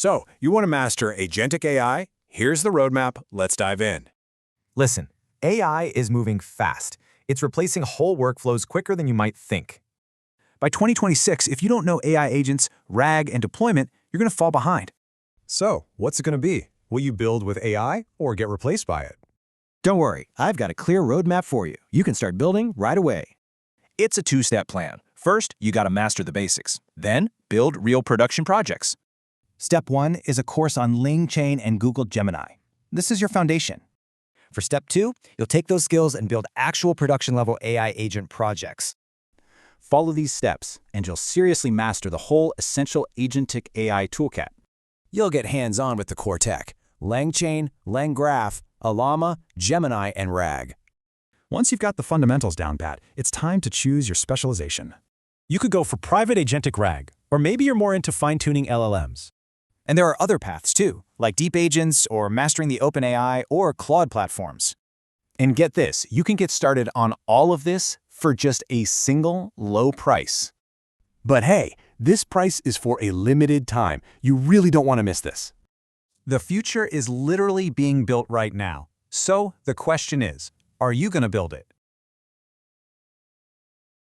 So, you want to master Agentic AI? Here's the roadmap. Let's dive in. Listen, AI is moving fast. It's replacing whole workflows quicker than you might think. By 2026, if you don't know AI agents, RAG, and deployment, you're going to fall behind. So, what's it going to be? Will you build with AI or get replaced by it? Don't worry, I've got a clear roadmap for you. You can start building right away. It's a two-step plan. First, you got to master the basics. Then, build real production projects. Step 1 is a course on LangChain and Google Gemini. This is your foundation. For Step 2, you'll take those skills and build actual production-level AI agent projects. Follow these steps, and you'll seriously master the whole essential Agentic AI toolkit. You'll get hands-on with the core tech: LangChain, LangGraph, Ollama, Gemini, and RAG. Once you've got the fundamentals down pat, it's time to choose your specialization. You could go for private Agentic RAG, or maybe you're more into fine-tuning LLMs. And there are other paths too, like deep agents or mastering the OpenAI or Claude platforms. And get this, you can get started on all of this for just a single low price. But hey, this price is for a limited time. You really don't want to miss this. The future is literally being built right now. So the question is, are you going to build it?